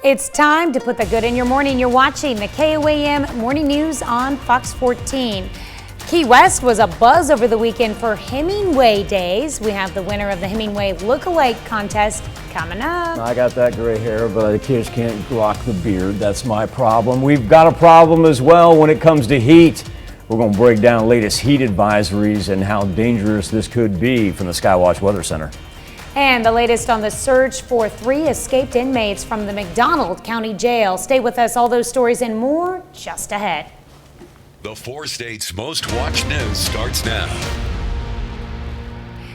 It's time to put the good in your morning. You're watching the KOAM Morning News on Fox 14. Key West was a buzz over the weekend for Hemingway Days. We have the winner of the Hemingway Look-alike contest coming up. I got that gray hair, but the kids can't rock the beard. That's my problem. We've got a problem as well when it comes to heat. We're going to break down latest heat advisories and how dangerous this could be from the Skywatch Weather Center. And the latest on the search for 3 escaped inmates from the McDonald County Jail. Stay with us, all those stories and more just ahead. The 4 states' most watched news starts now.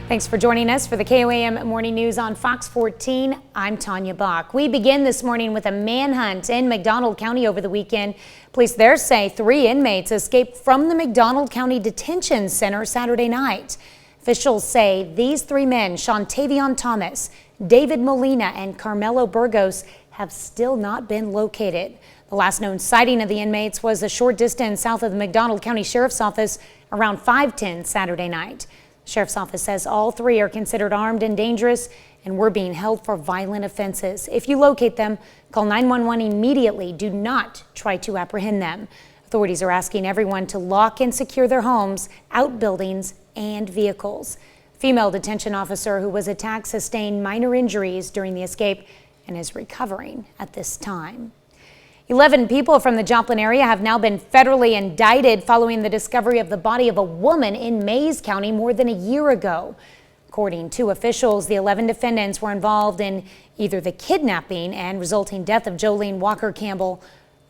Thanks for joining us for the KOAM Morning News on Fox 14. I'm Tanya Bach. We begin this morning with a manhunt in McDonald County over the weekend. Police there say 3 inmates escaped from the McDonald County Detention Center Saturday night. Officials say these 3 men, Shontavion Thomas, David Molina, and Carmelo Burgos, have still not been located. The last known sighting of the inmates was a short distance south of the McDonald County Sheriff's Office around 5:10 Saturday night. The Sheriff's Office says all 3 are considered armed and dangerous and were being held for violent offenses. If you locate them, call 911 immediately. Do not try to apprehend them. Authorities are asking everyone to lock and secure their homes, outbuildings, and vehicles. Female detention officer who was attacked sustained minor injuries during the escape and is recovering at this time. 11 people from the Joplin area have now been federally indicted following the discovery of the body of a woman in Mayes County more than a year ago. According to officials, the 11 defendants were involved in either the kidnapping and resulting death of Jolene Walker Campbell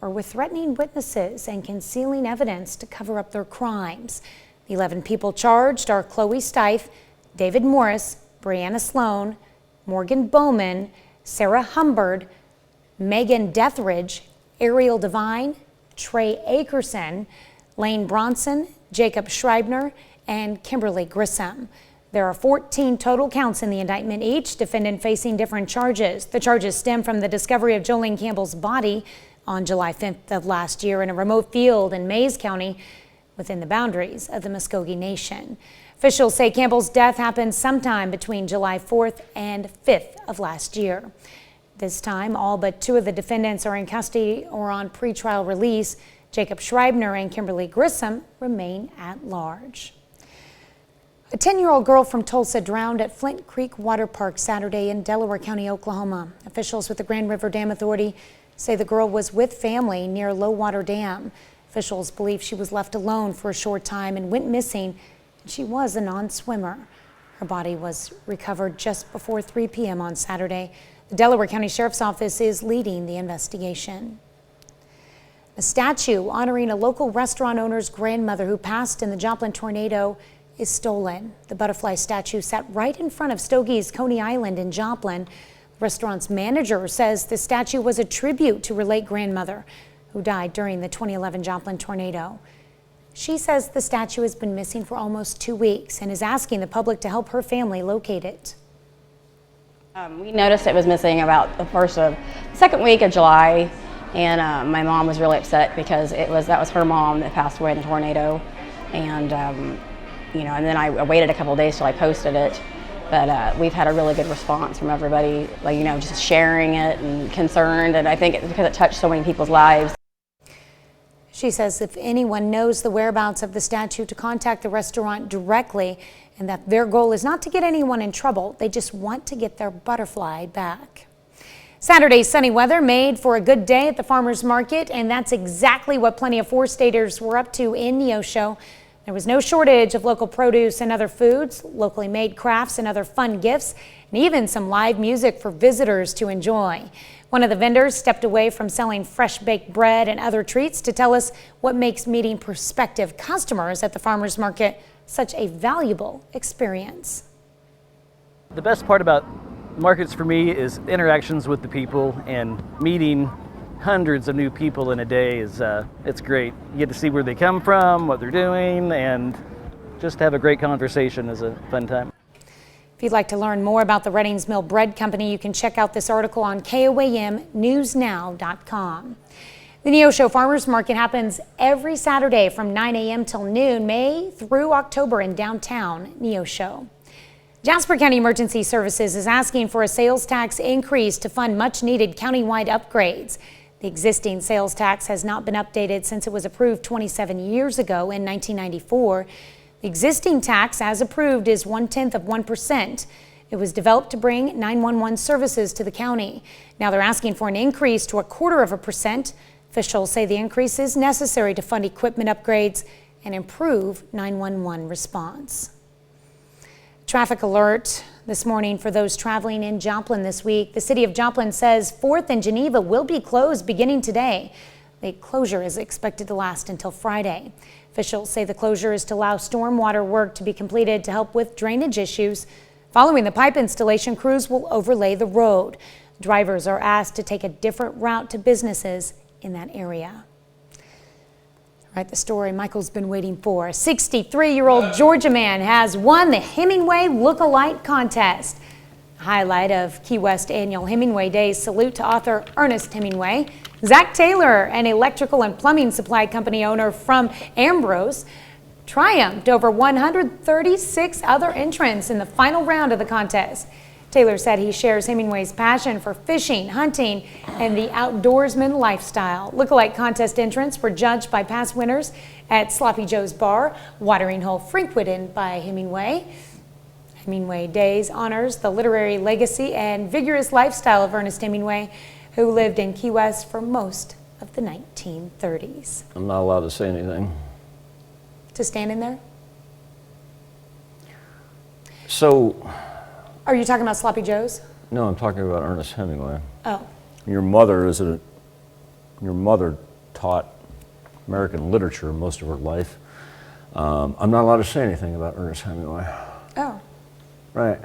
or with threatening witnesses and concealing evidence to cover up their crimes. The 11 people charged are Chloe Stife, David Morris, Brianna Sloan, Morgan Bowman, Sarah Humbard, Megan Deathridge, Ariel Devine, Trey Akerson, Lane Bronson, Jacob Schreibner, and Kimberly Grissom. There are 14 total counts in the indictment, each defendant facing different charges. The charges stem from the discovery of Jolene Campbell's body on July 5th of last year in a remote field in Mayes County within the boundaries of the Muskogee Nation. Officials say Campbell's death happened sometime between July 4th and 5th of last year. This time, all but 2 of the defendants are in custody or on pretrial release. Jacob Schreibner and Kimberly Grissom remain at large. A 10-year-old girl from Tulsa drowned at Flint Creek Water Park Saturday in Delaware County, Oklahoma. Officials with the Grand River Dam Authority say the girl was with family near Low Water Dam. Officials believe she was left alone for a short time and went missing. She was a non-swimmer. Her body was recovered just before 3 p.m. on Saturday. The Delaware County Sheriff's Office is leading the investigation. A statue honoring a local restaurant owner's grandmother who passed in the Joplin tornado is stolen. The butterfly statue sat right in front of Stogie's Coney Island in Joplin. The restaurant's manager says the statue was a tribute to her late grandmother, who died during the 2011 Joplin tornado. She says the statue has been missing for almost 2 weeks and is asking the public to help her family locate it. We noticed it was missing about the second week of July, and my mom was really upset because that was her mom that passed away in the tornado, and and then I waited a couple of days till I posted it. But we've had a really good response from everybody, just sharing it and concerned, and I think it's because it touched so many people's lives. She says if anyone knows the whereabouts of the statue, to contact the restaurant directly, and that their goal is not to get anyone in trouble. They just want to get their butterfly back. Saturday's sunny weather made for a good day at the farmers market, and that's exactly what plenty of 4-staters were up to in Neosho. There was no shortage of local produce and other foods, locally made crafts and other fun gifts, and even some live music for visitors to enjoy. One of the vendors stepped away from selling fresh baked bread and other treats to tell us what makes meeting prospective customers at the farmers market such a valuable experience. The best part about markets for me is interactions with the people, and meeting hundreds of new people in a day is it's great. You get to see where they come from, what they're doing, and just have a great conversation is a fun time. If you'd like to learn more about the Reddings Mill Bread Company, you can check out this article on KOAMnewsnow.com. The Neosho Farmers Market happens every Saturday from 9 a.m. till noon, May through October in downtown Neosho. Jasper County Emergency Services is asking for a sales tax increase to fund much-needed countywide upgrades. The existing sales tax has not been updated since it was approved 27 years ago in 1994. The existing tax, as approved, is 0.1%. It was developed to bring 911 services to the county. Now they're asking for an increase to 0.25%. Officials say the increase is necessary to fund equipment upgrades and improve 911 response. Traffic alert this morning for those traveling in Joplin this week. The city of Joplin says 4th and Geneva will be closed beginning today. The closure is expected to last until Friday. Officials say the closure is to allow stormwater work to be completed to help with drainage issues. Following the pipe installation, crews will overlay the road. Drivers are asked to take a different route to businesses in that area. Right, the story Michael's been waiting for. A 63-year-old Georgia man has won the Hemingway Look-alike contest. Highlight of Key West annual Hemingway Days salute to author Ernest Hemingway. Zach Taylor, an electrical and plumbing supply company owner from Ambrose, triumphed over 136 other entrants in the final round of the contest. Taylor said he shares Hemingway's passion for fishing, hunting, and the outdoorsman lifestyle. Lookalike contest entrants were judged by past winners at Sloppy Joe's Bar, Watering Hole frequented by Hemingway. Hemingway Days honors the literary legacy and vigorous lifestyle of Ernest Hemingway, who lived in Key West for most of the 1930s. I'm not allowed to say anything. To stand in there? So, Are you talking about Sloppy Joe's? no, I'm talking about Ernest Hemingway. Oh, Your mother taught American literature most of her life. I'm not allowed to say anything about Ernest Hemingway. oh. Right.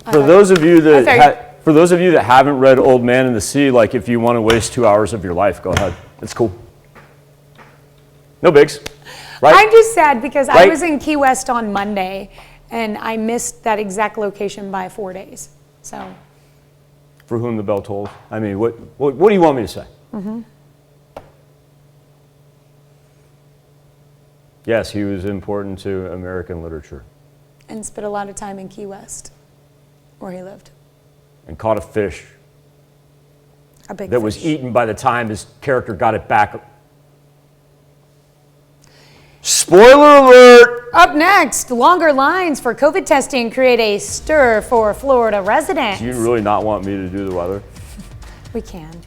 For those of you that haven't read Old Man and the Sea, like if you want to waste 2 hours of your life, go ahead. It's cool. No bigs. Right? I'm just sad because I Right? was in Key West on Monday and I missed that exact location by 4 days. So, For whom the bell tolls. I mean, what do you want me to say? Yes, he was important to American literature. and spent a lot of time in Key West, where he lived. And caught a fish A big that fish. was eaten by the time his character got it back. Spoiler alert! Up next, longer lines for COVID testing create a stir for Florida residents. Do you really not want me to do the weather? We can.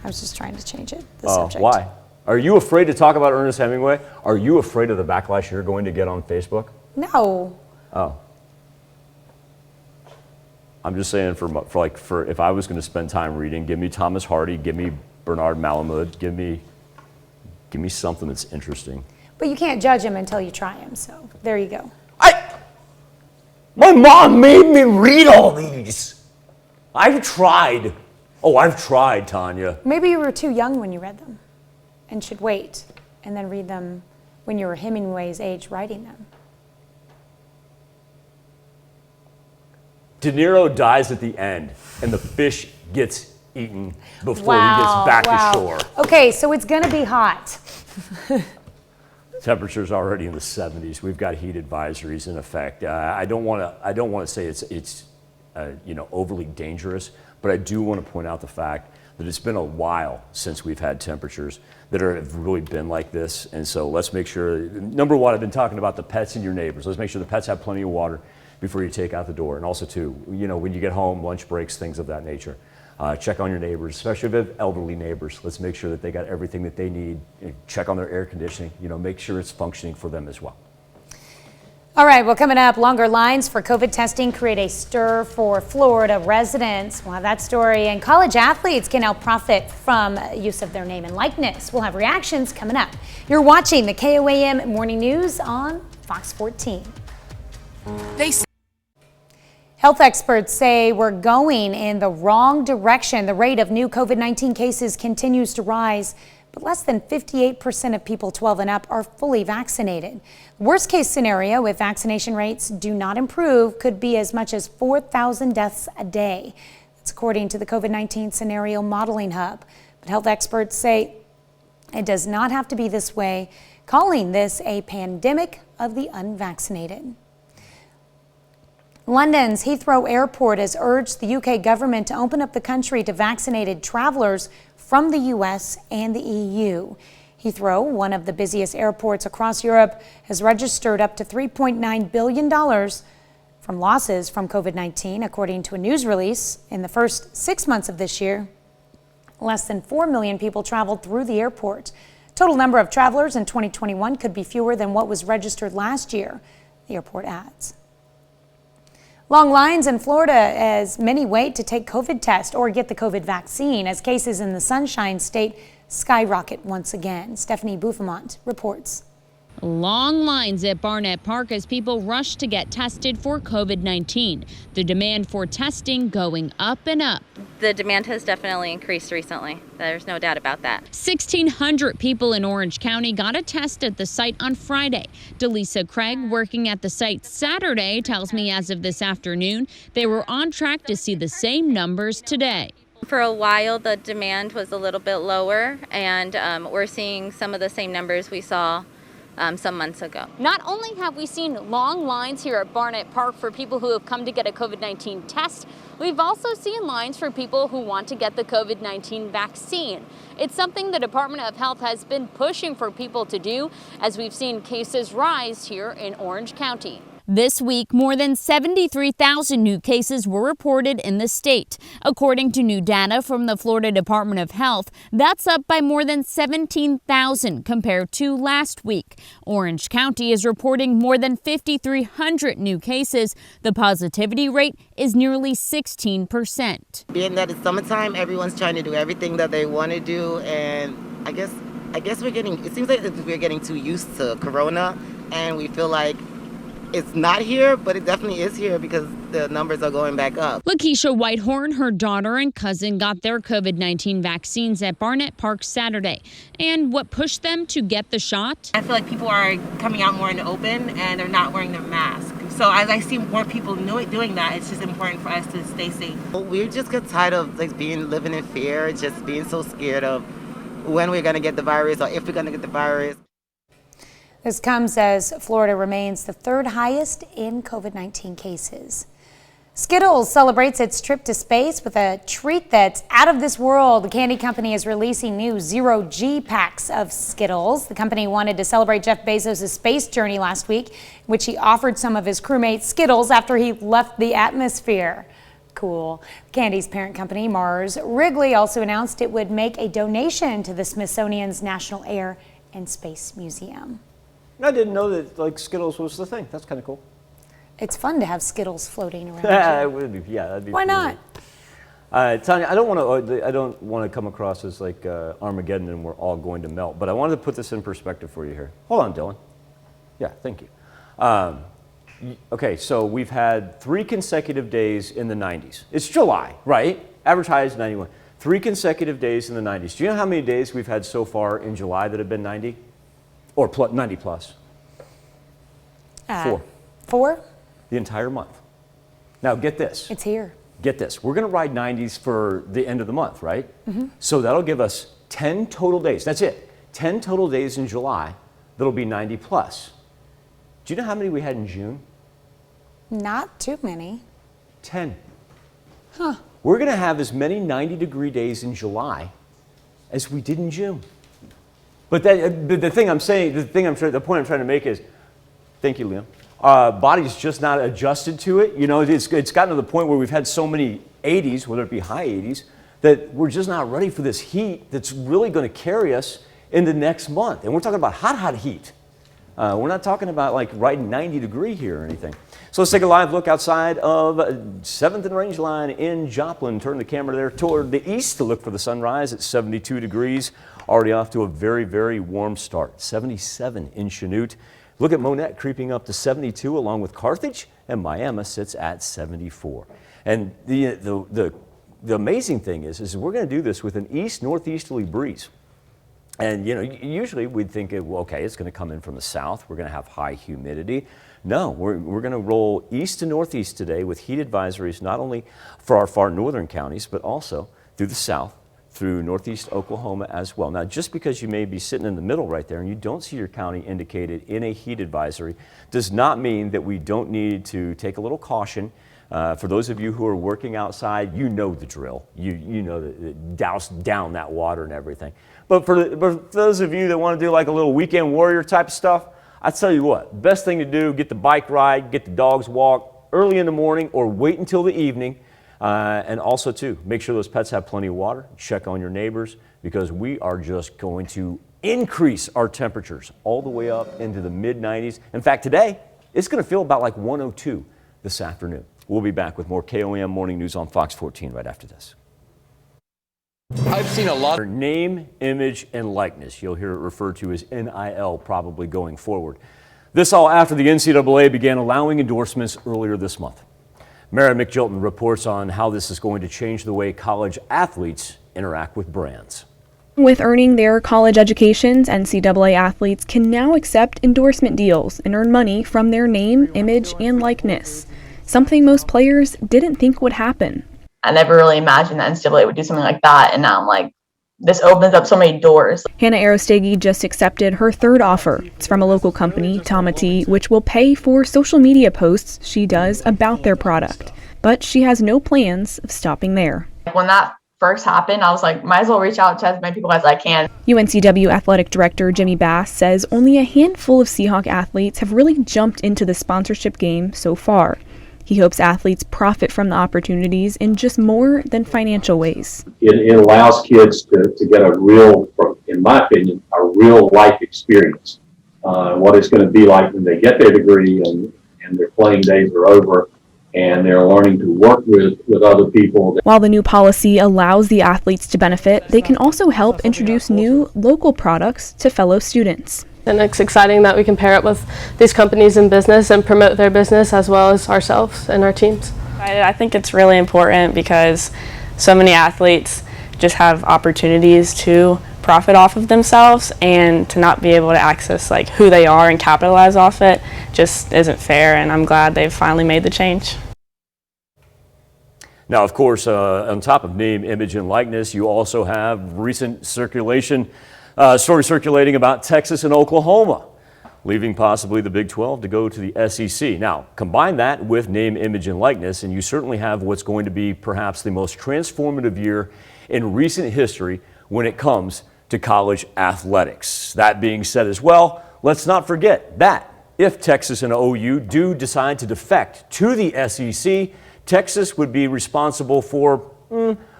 I was just trying to change it. The subject. Why? Are you afraid to talk about Ernest Hemingway? Are you afraid of the backlash you're going to get on Facebook? No. Oh. I'm just saying for if I was going to spend time reading, give me Thomas Hardy, give me Bernard Malamud, give me something that's interesting. But you can't judge him until you try him, so there you go. My mom made me read all these. I've tried. Oh, I've tried, Tanya. Maybe you were too young when you read them and should wait and then read them when you were Hemingway's age writing them. De Niro dies at the end, and the fish gets eaten before he gets back to shore. Okay, so it's going to be hot. Temperature's already in the 70s. We've got heat advisories in effect. I don't want to say it's overly dangerous, but I do want to point out the fact that it's been a while since we've had temperatures that have really been like this. And so let's make sure, number one, I've been talking about the pets and your neighbors. Let's make sure the pets have plenty of water before you take out the door. And also too, when you get home, lunch breaks, things of that nature. Check on your neighbors, especially if you have elderly neighbors. Let's make sure that they got everything that they need. Check on their air conditioning, make sure it's functioning for them as well. All right, well, coming up, longer lines for COVID testing create a stir for Florida residents. We'll have that story. And college athletes can now profit from use of their name and likeness. We'll have reactions coming up. You're watching the KOAM Morning News on Fox 14. Health experts say we're going in the wrong direction. The rate of new COVID-19 cases continues to rise, but less than 58% of people 12 and up are fully vaccinated. Worst case scenario, if vaccination rates do not improve, could be as much as 4,000 deaths a day. That's according to the COVID-19 Scenario Modeling Hub. But health experts say it does not have to be this way, calling this a pandemic of the unvaccinated. London's Heathrow Airport has urged the UK government to open up the country to vaccinated travelers from the US and the EU. Heathrow, one of the busiest airports across Europe, has registered up to $3.9 billion from losses from COVID-19, according to a news release. In the first 6 months of this year, less than 4 million people traveled through the airport. Total number of travelers in 2021 could be fewer than what was registered last year, the airport adds. Long lines in Florida as many wait to take COVID test or get the COVID vaccine as cases in the Sunshine State skyrocket once again. Stephanie Bouffamont reports. Long lines at Barnett Park as people rush to get tested for COVID-19. The demand for testing going up and up. The demand has definitely increased recently. There's no doubt about that. 1,600 people in Orange County got a test at the site on Friday. Delisa Craig, working at the site Saturday, tells me as of this afternoon, they were on track to see the same numbers today. For a while, the demand was a little bit lower, and we're seeing some of the same numbers we saw some months ago. Not only have we seen long lines here at Barnett Park for people who have come to get a COVID-19 test, we've also seen lines for people who want to get the COVID-19 vaccine. It's something the Department of Health has been pushing for people to do as we've seen cases rise here in Orange County. This week, more than 73,000 new cases were reported in the state. According to new data from the Florida Department of Health, that's up by more than 17,000 compared to last week. Orange County is reporting more than 5,300 new cases. The positivity rate is nearly 16%. Being that it's summertime, everyone's trying to do everything that they want to do, and I guess it seems like we're getting too used to Corona, and we feel like it's not here, but it definitely is here because the numbers are going back up. Lakeisha Whitehorn, her daughter and cousin got their COVID-19 vaccines at Barnett Park Saturday. And what pushed them to get the shot? I feel like people are coming out more in the open and they're not wearing their mask. So as I see more people doing that, it's just important for us to stay safe. We just get tired of living in fear, just being so scared of when we're going to get the virus or if we're going to get the virus. This comes as Florida remains the third highest in COVID-19 cases. Skittles celebrates its trip to space with a treat that's out of this world. The candy company is releasing new zero-G packs of Skittles. The company wanted to celebrate Jeff Bezos' space journey last week, in which he offered some of his crewmates Skittles after he left the atmosphere. Cool. Candy's parent company, Mars Wrigley, also announced it would make a donation to the Smithsonian's National Air and Space Museum. I didn't know that Skittles was the thing. That's kind of cool. It's fun to have Skittles floating around. Yeah, it would be. Yeah, that'd be. Why not? Tanya, I don't want to come across as like Armageddon and we're all going to melt. But I wanted to put this in perspective for you here. Hold on, Dylan. Yeah, thank you. Okay, so we've had 3 consecutive days in the 90s. It's July, right? Average high is 91. 3 consecutive days in the 90s. Do you know how many days we've had so far in July that have been 90? Or 90 plus? 4. 4? The entire month. Now get this. It's here. Get this. We're going to ride 90s for the end of the month, right? Mm-hmm. So that'll give us 10 total days. That's it. 10 total days in July that'll be 90 plus. Do you know how many we had in June? Not too many. 10. Huh. We're going to have as many 90-degree days in July as we did in June. But the point I'm trying to make is, thank you, Liam. Body's just not adjusted to it. You know, it's gotten to the point where we've had so many 80s, whether it be high 80s, that we're just not ready for this heat that's really going to carry us in the next month. And we're talking about hot heat. We're not talking about like riding 90-degree here or anything. So let's take a live look outside of 7th and Range Line in Joplin. Turn the camera there toward the east to look for the sunrise at 72 degrees. Already off to a very, very warm start. 77 in Chanute. Look at Monette creeping up to 72 along with Carthage, and Miami sits at 74. And the amazing thing is we're going to do this with an east-northeasterly breeze. And you know, usually we'd think, well, okay, it's going to come in from the south. We're going to have high humidity. No, we're going to roll east to northeast today with heat advisories not only for our far northern counties, but also through the south, through northeast Oklahoma as well. Now, just because you may be sitting in the middle right there and you don't see your county indicated in a heat advisory does not mean that we don't need to take a little caution. For those of you who are working outside, you know the drill. You know that douse down that water and everything. But for those of you that want to do like a little weekend warrior type of stuff, I tell you what, best thing to do, get the bike ride, get the dogs walk early in the morning or wait until the evening. And also too, make sure those pets have plenty of water, check on your neighbors, because we are just going to increase our temperatures all the way up into the mid-90s. In fact, today, it's going to feel about like 102 this afternoon. We'll be back with more KOAM Morning News on Fox 14 right after this. I've seen a lot of name, image, and likeness. You'll hear it referred to as NIL probably going forward. This all after the NCAA began allowing endorsements earlier this month. Mara McJilton reports on how this is going to change the way college athletes interact with brands. With earning their college educations, NCAA athletes can now accept endorsement deals and earn money from their name, image, and likeness, something most players didn't think would happen. I never really imagined that NCAA would do something like that, and now I'm like, this opens up so many doors. Hannah Arostegi just accepted her third offer. It's from a local company, Tamati, which will pay for social media posts she does about their product. But she has no plans of stopping there. When that first happened, I was like, might as well reach out to as many people as I can. UNCW Athletic Director Jimmy Bass says only a handful of Seahawk athletes have really jumped into the sponsorship game so far. He hopes athletes profit from the opportunities in just more than financial ways. It allows kids to get a real, in my opinion, a real life experience. What it's going to be like when they get their degree and their playing days are over and they're learning to work with other people. While the new policy allows the athletes to benefit, they can also help introduce new local products to fellow students. And it's exciting that we can pair up with these companies in business and promote their business as well as ourselves and our teams. I think it's really important because so many athletes just have opportunities to profit off of themselves, and to not be able to access like who they are and capitalize off it just isn't fair, and I'm glad they've finally made the change. Now, of course, on top of name, image, and likeness, you also have recent story circulating about Texas and Oklahoma leaving possibly the Big 12 to go to the SEC. Now, combine that with name, image, and likeness, and you certainly have what's going to be perhaps the most transformative year in recent history when it comes to college athletics. That being said as well, let's not forget that if Texas and OU do decide to defect to the SEC, Texas would be responsible for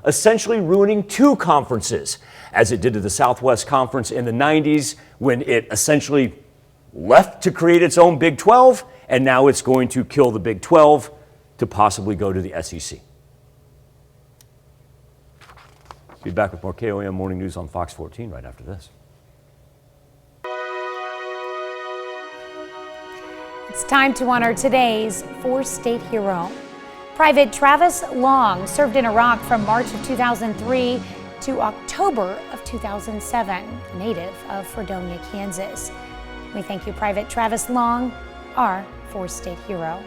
essentially ruining two conferences, as it did to the Southwest Conference in the 90s when it essentially left to create its own Big 12, and now it's going to kill the Big 12 to possibly go to the SEC. Be back with more KOAM Morning News on Fox 14 right after this. It's time to honor today's four-state hero. Private Travis Long served in Iraq from March of 2003 to October of 2007, a native of Fredonia, Kansas. We thank you, Private Travis Long, our four-state hero.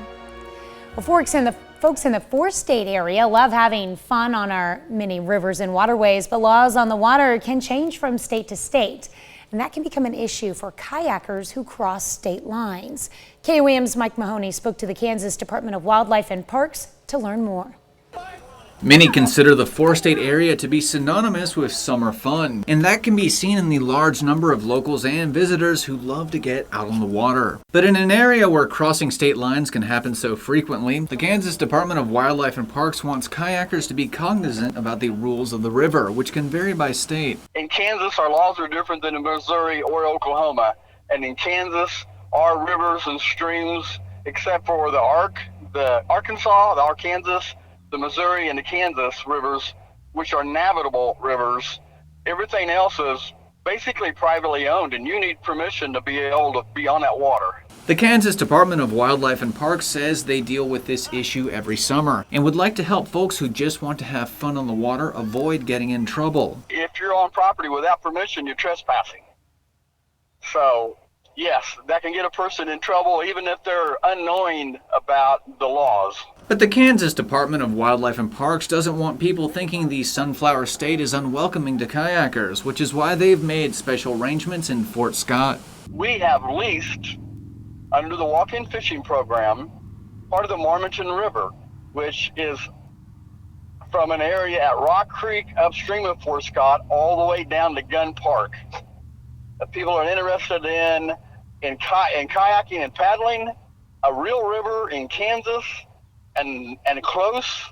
Well, folks in the four-state area love having fun on our many rivers and waterways, but laws on the water can change from state to state, and that can become an issue for kayakers who cross state lines. KOAM's Mike Mahoney spoke to the Kansas Department of Wildlife and Parks to learn more. Many consider the four-state area to be synonymous with summer fun, and that can be seen in the large number of locals and visitors who love to get out on the water. But in an area where crossing state lines can happen so frequently, the Kansas Department of Wildlife and Parks wants kayakers to be cognizant about the rules of the river, which can vary by state. In Kansas, our laws are different than in Missouri or Oklahoma, and in Kansas, our rivers and streams, except for the Arkansas, the Arkansas, the Missouri and the Kansas rivers, which are navigable rivers, everything else is basically privately owned, and you need permission to be able to be on that water. The Kansas Department of Wildlife and Parks says they deal with this issue every summer and would like to help folks who just want to have fun on the water avoid getting in trouble. If you're on property without permission, you're trespassing. So, yes, that can get a person in trouble even if they're unknowing about the laws. But the Kansas Department of Wildlife and Parks doesn't want people thinking the Sunflower State is unwelcoming to kayakers, which is why they've made special arrangements in Fort Scott. We have leased, under the walk-in fishing program, part of the Marmonton River, which is from an area at Rock Creek upstream of Fort Scott all the way down to Gun Park. If people are interested in kayaking and paddling, a real river in Kansas, and close,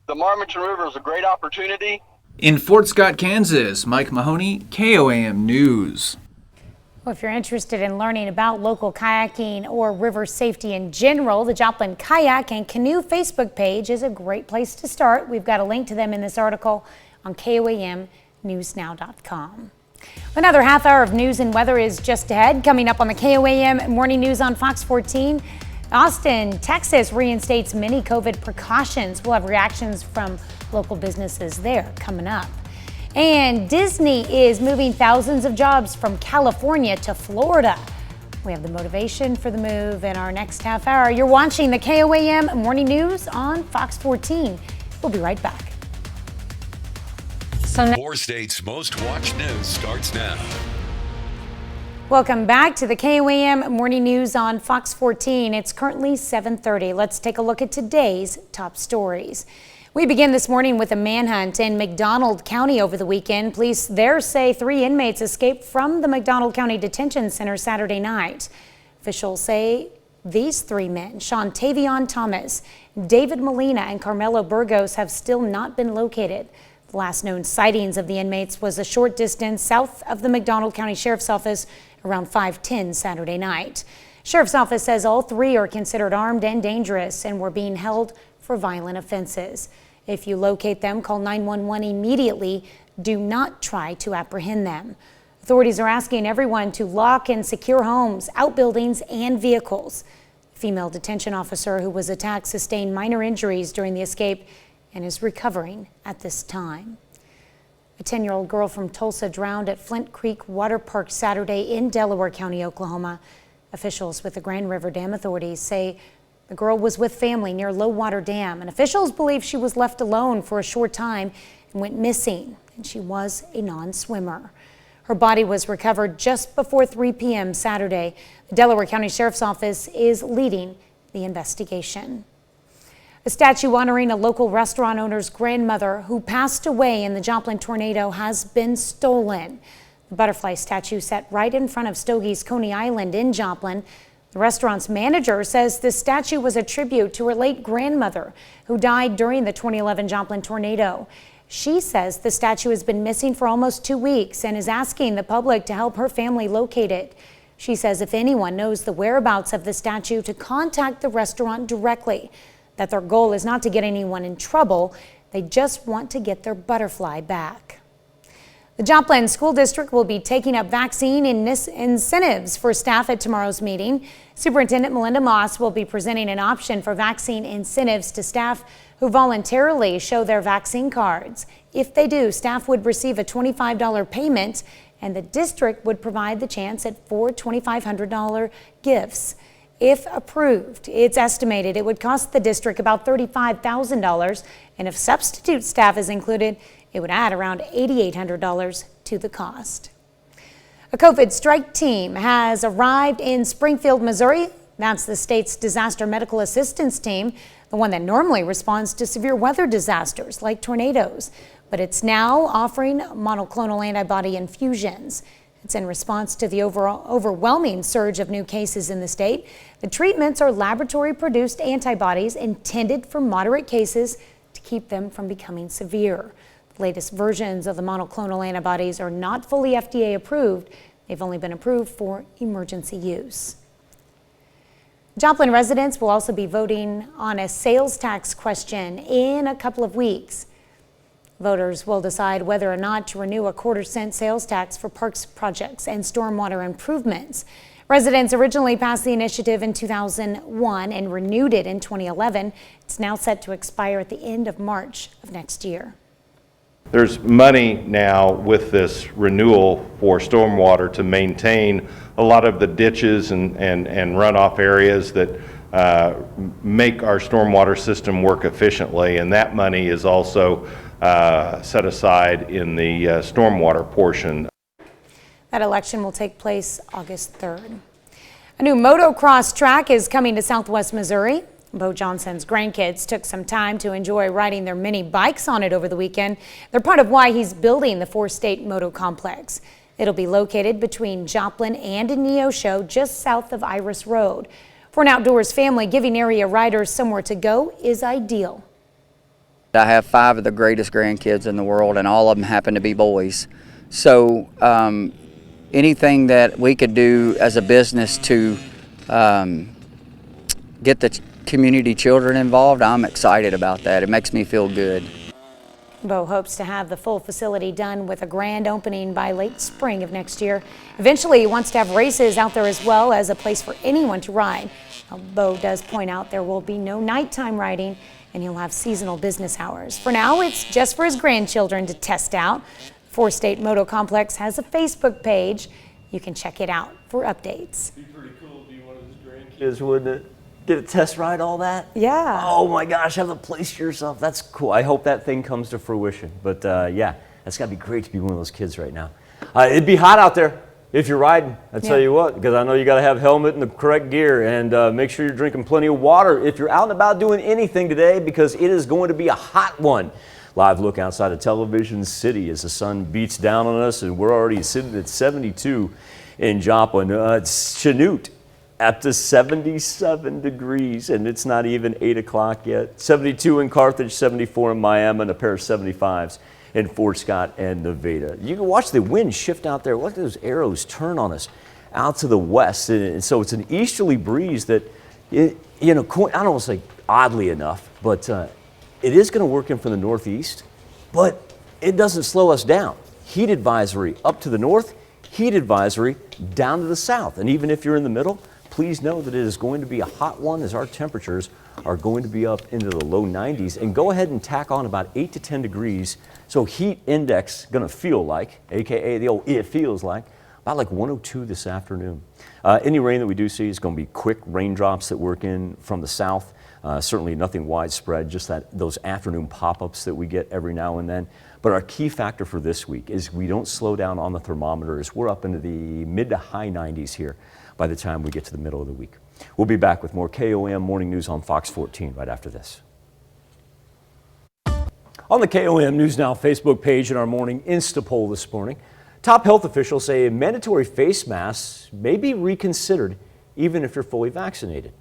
the Marmonton River is a great opportunity. In Fort Scott, Kansas, Mike Mahoney, KOAM News. Well, if you're interested in learning about local kayaking or river safety in general, the Joplin Kayak and Canoe Facebook page is a great place to start. We've got a link to them in this article on KOAMnewsnow.com. Another half hour of news and weather is just ahead. Coming up on the KOAM Morning News on Fox 14. Austin, Texas reinstates many COVID precautions. We'll have reactions from local businesses there coming up. And Disney is moving thousands of jobs from California to Florida. We have the motivation for the move in our next half hour. You're watching the KOAM Morning News on Fox 14. We'll be right back. Four States' most watched news starts now. Welcome back to the KOAM Morning News on Fox 14. It's currently 7:30. Let's take a look at today's top stories. We begin this morning with a manhunt in McDonald County over the weekend. Police there say 3 inmates escaped from the McDonald County Detention Center Saturday night. Officials say these 3 men, Shontavion Thomas, David Molina, and Carmelo Burgos, have still not been located. The last known sightings of the inmates was a short distance south of the McDonald County Sheriff's Office around 5:10 Saturday night. Sheriff's Office says all 3 are considered armed and dangerous and were being held for violent offenses. If you locate them, call 911 immediately. Do not try to apprehend them. Authorities are asking everyone to lock and secure homes, outbuildings, and vehicles. A female detention officer who was attacked sustained minor injuries during the escape and is recovering at this time. A 10-year-old girl from Tulsa drowned at Flint Creek Water Park Saturday in Delaware County, Oklahoma. Officials with the Grand River Dam Authorities say the girl was with family near Low Water Dam, and officials believe she was left alone for a short time and went missing, and she was a non-swimmer. Her body was recovered just before 3 p.m. Saturday. The Delaware County Sheriff's Office is leading the investigation. A statue honoring a local restaurant owner's grandmother who passed away in the Joplin tornado has been stolen. The butterfly statue sat right in front of Stogie's Coney Island in Joplin. The restaurant's manager says the statue was a tribute to her late grandmother who died during the 2011 Joplin tornado. She says the statue has been missing for almost 2 weeks and is asking the public to help her family locate it. She says if anyone knows the whereabouts of the statue to contact the restaurant directly, that their goal is not to get anyone in trouble, they just want to get their butterfly back. The Joplin School District will be taking up vaccine incentives for staff at tomorrow's meeting. Superintendent Melinda Moss will be presenting an option for vaccine incentives to staff who voluntarily show their vaccine cards. If they do, staff would receive a $25 payment, and the district would provide the chance at 4 $2,500 gifts. If approved, it's estimated it would cost the district about $35,000, and if substitute staff is included, it would add around $8,800 to the cost. A COVID strike team has arrived in Springfield, Missouri. That's the state's disaster medical assistance team, the one that normally responds to severe weather disasters like tornadoes. But it's now offering monoclonal antibody infusions. It's in response to the overwhelming surge of new cases in the state. The treatments are laboratory-produced antibodies intended for moderate cases to keep them from becoming severe. The latest versions of the monoclonal antibodies are not fully FDA approved. They've only been approved for emergency use. Joplin residents will also be voting on a sales tax question in a couple of weeks. Voters will decide whether or not to renew a 1/4-cent sales tax for parks projects and stormwater improvements. Residents originally passed the initiative in 2001 and renewed it in 2011. It's now set to expire at the end of March of next year. There's money now with this renewal for stormwater to maintain a lot of the ditches and runoff areas that make our stormwater system work efficiently, and that money is also set aside in the stormwater portion. That election will take place August 3rd. A new motocross track is coming to Southwest Missouri. Bo Johnson's grandkids took some time to enjoy riding their mini bikes on it over the weekend. They're part of why he's building the four-state moto complex. It'll be located between Joplin and Neosho, just south of Iris Road. For an outdoors family, giving area riders somewhere to go is ideal. I have 5 of the greatest grandkids in the world, and all of them happen to be boys. So anything that we could do as a business to get the community children involved, I'm excited about that. It makes me feel good. Bo hopes to have the full facility done with a grand opening by late spring of next year. Eventually, he wants to have races out there as well as a place for anyone to ride. Now, Bo does point out there will be no nighttime riding, and he'll have seasonal business hours. For now, it's just for his grandchildren to test out. Four-State Moto Complex has a Facebook page. You can check it out for updates. It'd be pretty cool to be one of his grandkids, wouldn't it? Get a test ride, all that? Yeah. Oh my gosh, have a place to yourself. That's cool. I hope that thing comes to fruition. But yeah, that's got to be great to be one of those kids right now. It'd be hot out there if you're riding. I tell you what, because I know you got to have helmet and the correct gear, and make sure you're drinking plenty of water if you're out and about doing anything today, because it is going to be a hot one. Live look outside of Television City as the sun beats down on us, and we're already sitting at 72 in Joplin. It's Chanute up to 77 degrees, and it's not even 8 o'clock yet. 72 in Carthage, 74 in Miami, and a pair of 75s in Fort Scott and Nevada. You can watch the wind shift out there. Look at those arrows turn on us out to the west, and so it's an easterly breeze that, I don't want to say oddly enough, but it is going to work in from the northeast, but it doesn't slow us down. Heat advisory up to the north, heat advisory down to the south, and even if you're in the middle, please know that it is going to be a hot one, as our temperatures are going to be up into the low 90s. And go ahead and tack on about 8 to 10 degrees. So heat index going to feel like, AKA the old it feels like, about like 102 this afternoon. Any rain that we do see is going to be quick raindrops that work in from the south. Certainly nothing widespread, just those afternoon pop-ups that we get every now and then. But our key factor for this week is we don't slow down on the thermometers. We're up into the mid to high 90s here by the time we get to the middle of the week. We'll be back with more KOAM Morning News on Fox 14 right after this. On the KOAM News Now Facebook page in our morning Insta poll this morning, top health officials say mandatory face masks may be reconsidered even if you're fully vaccinated.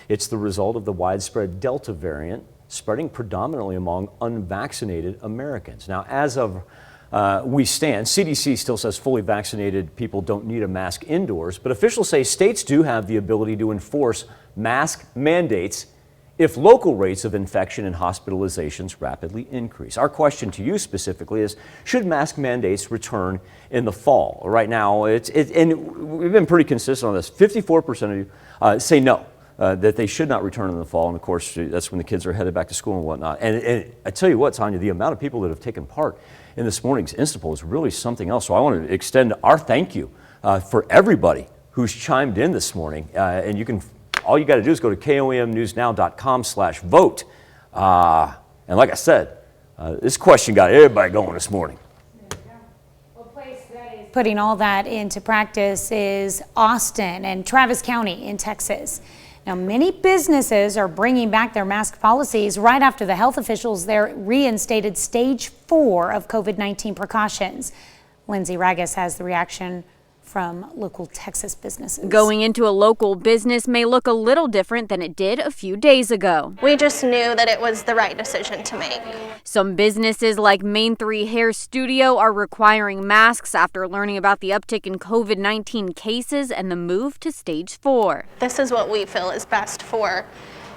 It's the result of the widespread Delta variant spreading predominantly among unvaccinated Americans. Now, as of we stand, CDC still says fully vaccinated people don't need a mask indoors, but officials say states do have the ability to enforce mask mandates if local rates of infection and hospitalizations rapidly increase. Our question to you specifically is, should mask mandates return in the fall? Right now, and we've been pretty consistent on this. 54% of you say no. That they should not return in the fall, and of course that's when the kids are headed back to school and whatnot. And I tell you what, Tanya, the amount of people that have taken part in this morning's Insta poll is really something else. So I want to extend our thank you for everybody who's chimed in this morning. And all you got to do is go to komnewsnow.com/vote. And like I said, this question got everybody going this morning. Putting all that into practice is Austin and Travis County in Texas. Now, many businesses are bringing back their mask policies right after the health officials there reinstated stage 4 of COVID-19 precautions. Lindsay Ragus has the reaction from local Texas businesses. Going into a local business may look a little different than it did a few days ago. We just knew that it was the right decision to make. Some businesses like Main 3 Hair Studio are requiring masks after learning about the uptick in COVID-19 cases and the move to stage 4. This is what we feel is best for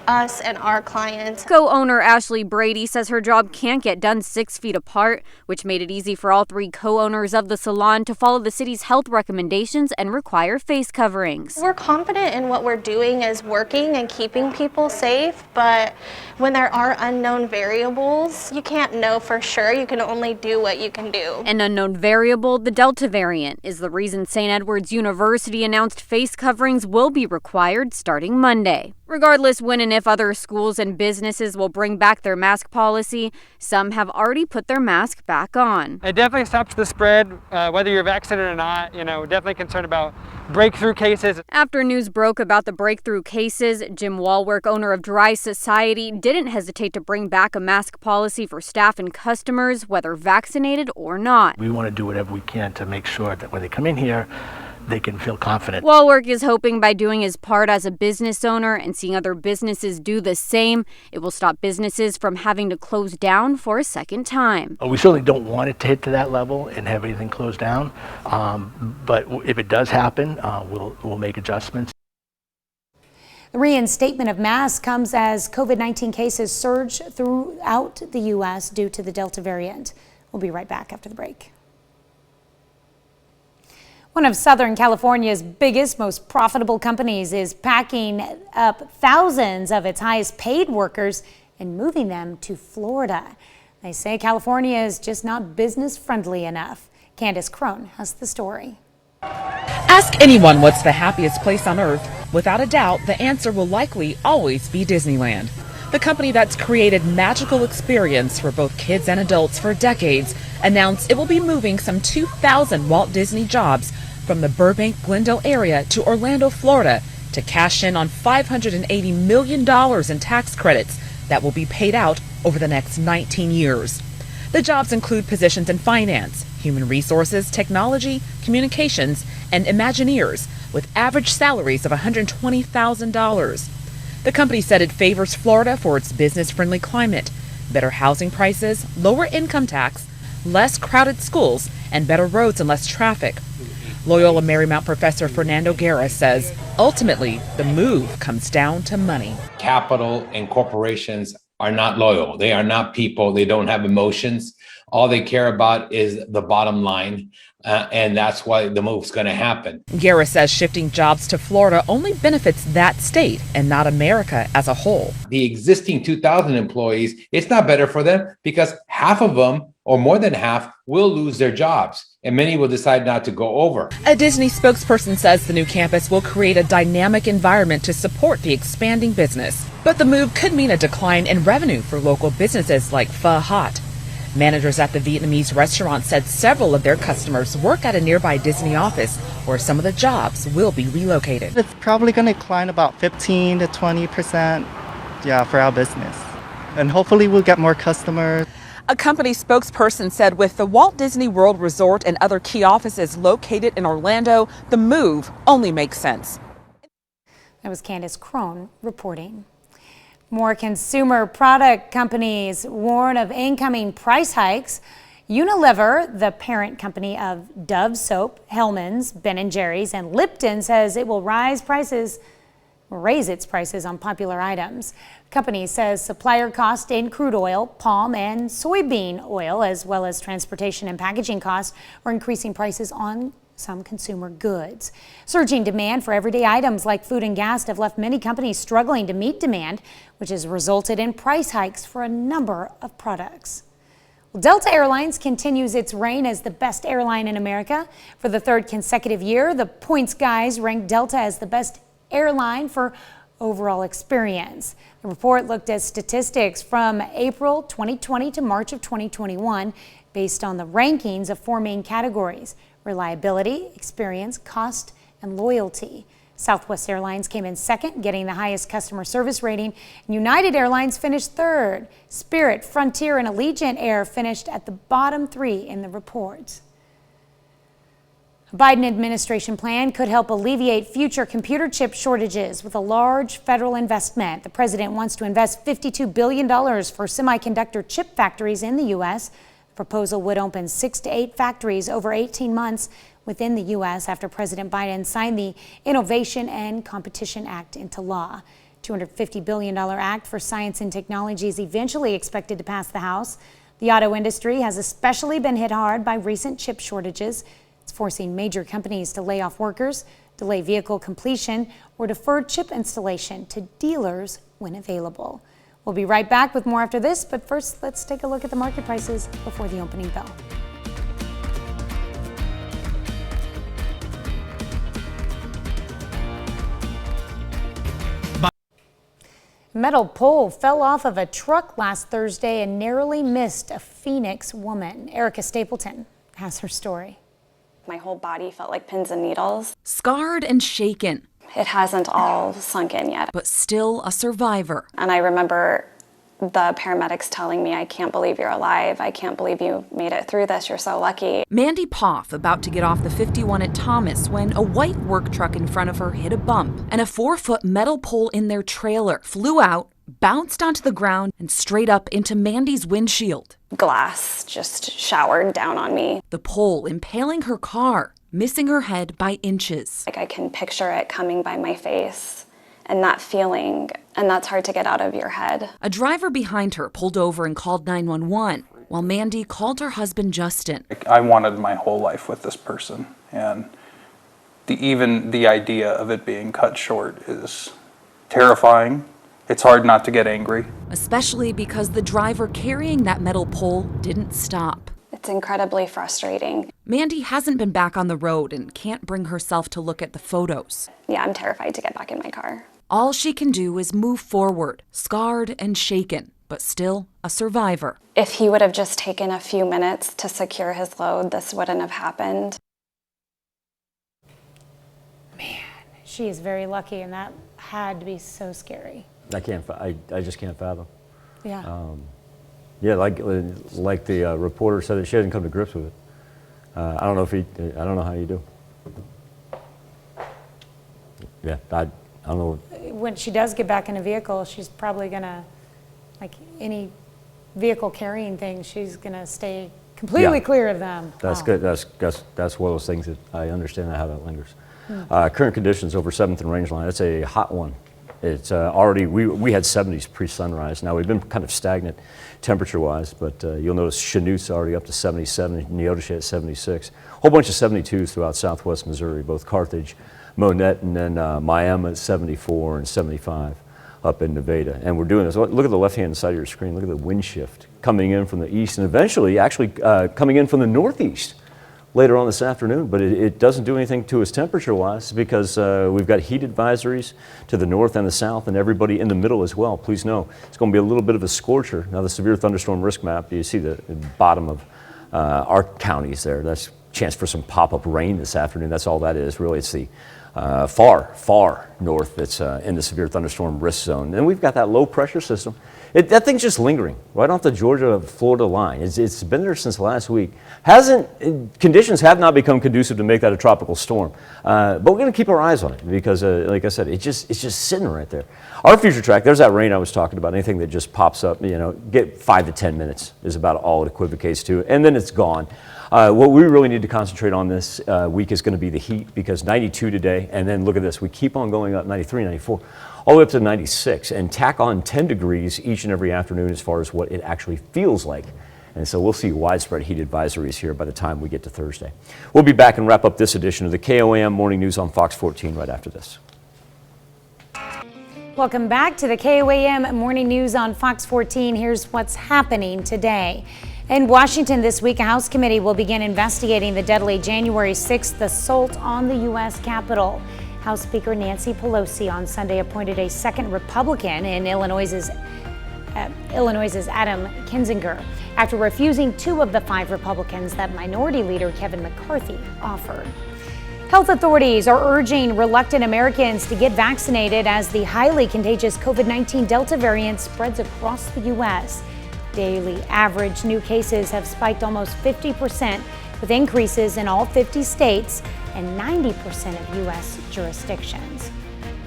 us and our clients. Co-owner Ashley Brady says her job can't get done 6 feet apart, which made it easy for all 3 co-owners of the salon to follow the city's health recommendations and require face coverings. We're confident in what we're doing is working and keeping people safe, but when there are unknown variables, you can't know for sure. You can only do what you can do. An unknown variable, the Delta variant, is the reason St. Edward's University announced face coverings will be required starting Monday. Regardless when and if other schools and businesses will bring back their mask policy, some have already put their mask back on. It definitely stops the spread, whether you're vaccinated or not. Definitely concerned about breakthrough cases. After news broke about the breakthrough cases, Jim Walwork, owner of Dry Society, didn't hesitate to bring back a mask policy for staff and customers, whether vaccinated or not. We want to do whatever we can to make sure that when they come in here, they can feel confident. Walwork is hoping by doing his part as a business owner and seeing other businesses do the same, it will stop businesses from having to close down for a second time. We certainly don't want it to hit to that level and have anything closed down, but if it does happen, we'll make adjustments. The reinstatement of masks comes as COVID-19 cases surge throughout the U.S. due to the Delta variant. We'll be right back after the break. One of Southern California's biggest, most profitable companies is packing up thousands of its highest paid workers and moving them to Florida. They say California is just not business friendly enough. Candace Crone has the story. Ask anyone what's the happiest place on earth. Without a doubt, the answer will likely always be Disneyland. The company that's created magical experience for both kids and adults for decades announced it will be moving some 2,000 Walt Disney jobs from the Burbank-Glendale area to Orlando, Florida, to cash in on $580 million in tax credits that will be paid out over the next 19 years. The jobs include positions in finance, human resources, technology, communications, and Imagineers, with average salaries of $120,000. The company said it favors Florida for its business-friendly climate, better housing prices, lower income tax, less crowded schools, and better roads and less traffic. Loyola Marymount professor Fernando Guerra says, ultimately, the move comes down to money. Capital and corporations are not loyal. They are not people. They don't have emotions. All they care about is the bottom line, and that's why the move's going to happen. Guerra says shifting jobs to Florida only benefits that state and not America as a whole. The existing 2,000 employees, it's not better for them because half of them, or more than half, will lose their jobs, and many will decide not to go over. A Disney spokesperson says the new campus will create a dynamic environment to support the expanding business. But the move could mean a decline in revenue for local businesses like Pho Hot. Managers at the Vietnamese restaurant said several of their customers work at a nearby Disney office where some of the jobs will be relocated. It's probably going to decline about 15 to 20%, for our business. And hopefully we'll get more customers. A company spokesperson said with the Walt Disney World Resort and other key offices located in Orlando, the move only makes sense. That was Candace Crone reporting. More consumer product companies warn of incoming price hikes. Unilever, the parent company of Dove Soap, Hellmann's, Ben & Jerry's, and Lipton, says it will raise its prices on popular items. The company says supplier costs in crude oil, palm and soybean oil, as well as transportation and packaging costs, are increasing prices on some consumer goods. Surging demand for everyday items like food and gas have left many companies struggling to meet demand, which has resulted in price hikes for a number of products. Well, Delta Airlines continues its reign as the best airline in America. For the third consecutive year, the Points Guys ranked Delta as the best airline for overall experience. The report looked at statistics from April 2020 to March of 2021 based on the rankings of 4 main categories: reliability, experience, cost, and loyalty. Southwest Airlines came in second, getting the highest customer service rating. And United Airlines finished third. Spirit, Frontier, and Allegiant Air finished at the bottom 3 in the report. A Biden administration plan could help alleviate future computer chip shortages with a large federal investment. The president wants to invest $52 billion for semiconductor chip factories in the U.S. The proposal would open 6 to 8 factories over 18 months within the U.S. after President Biden signed the Innovation and Competition Act into law. $250 billion Act for Science and Technology is eventually expected to pass the House. The auto industry has especially been hit hard by recent chip shortages. It's forcing major companies to lay off workers, delay vehicle completion, or defer chip installation to dealers when available. We'll be right back with more after this, but first let's take a look at the market prices before the opening bell. A metal pole fell off of a truck last Thursday and narrowly missed a Phoenix woman. Erica Stapleton has her story. My whole body felt like pins and needles. Scarred and shaken. It hasn't all sunk in yet. But still a survivor. And I remember the paramedics telling me, I can't believe you're alive. I can't believe you made it through this. You're so lucky. Mandy Poff about to get off the 51 at Thomas when a white work truck in front of her hit a bump and a 4-foot metal pole in their trailer flew out, bounced onto the ground, and straight up into Mandy's windshield. Glass just showered down on me. The pole impaling her car, missing her head by inches. Like I can picture it coming by my face and that feeling, and that's hard to get out of your head. A driver behind her pulled over and called 911, while Mandy called her husband Justin. I wanted my whole life with this person, and even the idea of it being cut short is terrifying. It's hard not to get angry. Especially because the driver carrying that metal pole didn't stop. It's incredibly frustrating. Mandy hasn't been back on the road and can't bring herself to look at the photos. Yeah, I'm terrified to get back in my car. All she can do is move forward, scarred and shaken, but still a survivor. If he would have just taken a few minutes to secure his load, this wouldn't have happened. Man, she is very lucky, and that had to be so scary. I just can't fathom. Yeah. Yeah, like the reporter said, that she hasn't come to grips with it. I don't know how you do. Yeah, I don't know. When she does get back in a vehicle, she's probably gonna, like any vehicle carrying thing, she's gonna stay completely clear of them. That's good. That's one of those things that I understand how that lingers. Current conditions over 7th and Rangeline. It's a hot one. It's already, we had 70s pre-sunrise. Now we've been kind of stagnant temperature-wise, but you'll notice Chanute's already up to 77, Neosho at 76. A whole bunch of 72s throughout southwest Missouri, both Carthage, Monette, and then Miami at 74 and 75 up in Nevada. And we're doing this. Look at the left-hand side of your screen. Look at the wind shift coming in from the east and eventually actually coming in from the northeast later on this afternoon, but it doesn't do anything to us temperature-wise because we've got heat advisories to the north and the south and everybody in the middle as well. Please know it's going to be a little bit of a scorcher. Now the severe thunderstorm risk map, you see the bottom of our counties there. That's a chance for some pop-up rain this afternoon. That's all that is. Really, it's the far north that's in the severe thunderstorm risk zone. And we've got that low pressure system. That thing's just lingering right off the Georgia-Florida line. It's been there since last week. Conditions have not become conducive to make that a tropical storm. But we're going to keep our eyes on it because, like I said, it's just sitting right there. Our future track, there's that rain I was talking about. Anything that just pops up, get 5 to 10 minutes is about all it equivocates to, and then it's gone. What we really need to concentrate on this week is going to be the heat because 92 today, and then look at this. We keep on going up 93, 94, all the way up to 96, and tack on 10 degrees each and every afternoon as far as what it actually feels like. And so we'll see widespread heat advisories here by the time we get to Thursday. We'll be back and wrap up this edition of the KOAM Morning News on Fox 14 right after this. Welcome back to the KOAM Morning News on Fox 14. Here's what's happening today. In Washington this week, a House committee will begin investigating the deadly January 6th assault on the U.S. Capitol. House Speaker Nancy Pelosi on Sunday appointed a second Republican in Illinois's Adam Kinzinger after refusing 2 of the 5 Republicans that Minority Leader Kevin McCarthy offered. Health authorities are urging reluctant Americans to get vaccinated as the highly contagious COVID-19 Delta variant spreads across the U.S. Daily average new cases have spiked almost 50%, with increases in all 50 states and 90% of U.S. jurisdictions.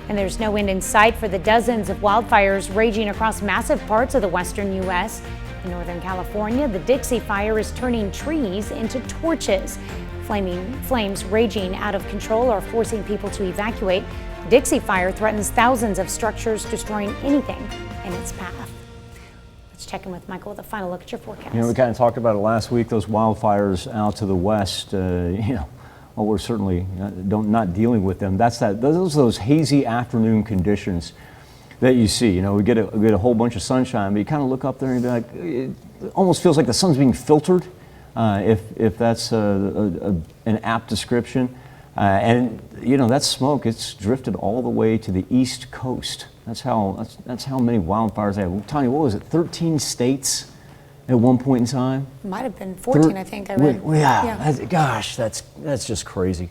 And there's no end in sight for the dozens of wildfires raging across massive parts of the western U.S. In Northern California, the Dixie Fire is turning trees into torches. Flames raging out of control are forcing people to evacuate. Dixie Fire threatens thousands of structures, destroying anything in its path. Let's check in with Michael with a final look at your forecast. You know, we kind of talked about it last week, those wildfires out to the west, well, we're certainly not dealing with them. Those hazy afternoon conditions that you see. You know, we get a whole bunch of sunshine, but you kind of look up there and be like, it almost feels like the sun's being filtered, if that's an apt description. And you know, that smoke, it's drifted all the way to the East Coast. That's how many wildfires they have. Tanya, what was it? 13 states at one point in time. Might have been 14, I think I read. Gosh, that's just crazy.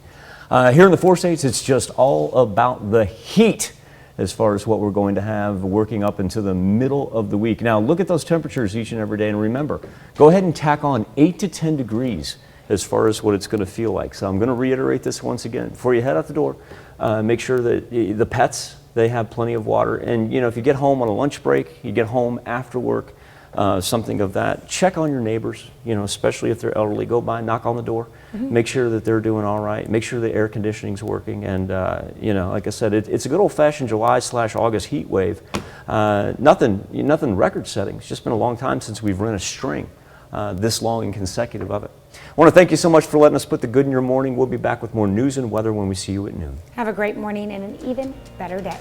Here in the 4 states, it's just all about the heat as far as what we're going to have working up into the middle of the week. Now, look at those temperatures each and every day, and remember, go ahead and tack on 8 to 10 degrees as far as what it's going to feel like. So I'm going to reiterate this once again. Before you head out the door, make sure that the pets, they have plenty of water. And, you know, if you get home on a lunch break, you get home after work, something of that, check on your neighbors, you know, especially if they're elderly. Go by, knock on the door, make sure that they're doing all right, make sure the air conditioning's working. And, you know, like I said, it's a good old-fashioned July/August heat wave. Nothing record-setting. It's just been a long time since we've run a string this long and consecutive of it. I want to thank you so much for letting us put the good in your morning. We'll be back with more news and weather when we see you at noon. Have a great morning and an even better day.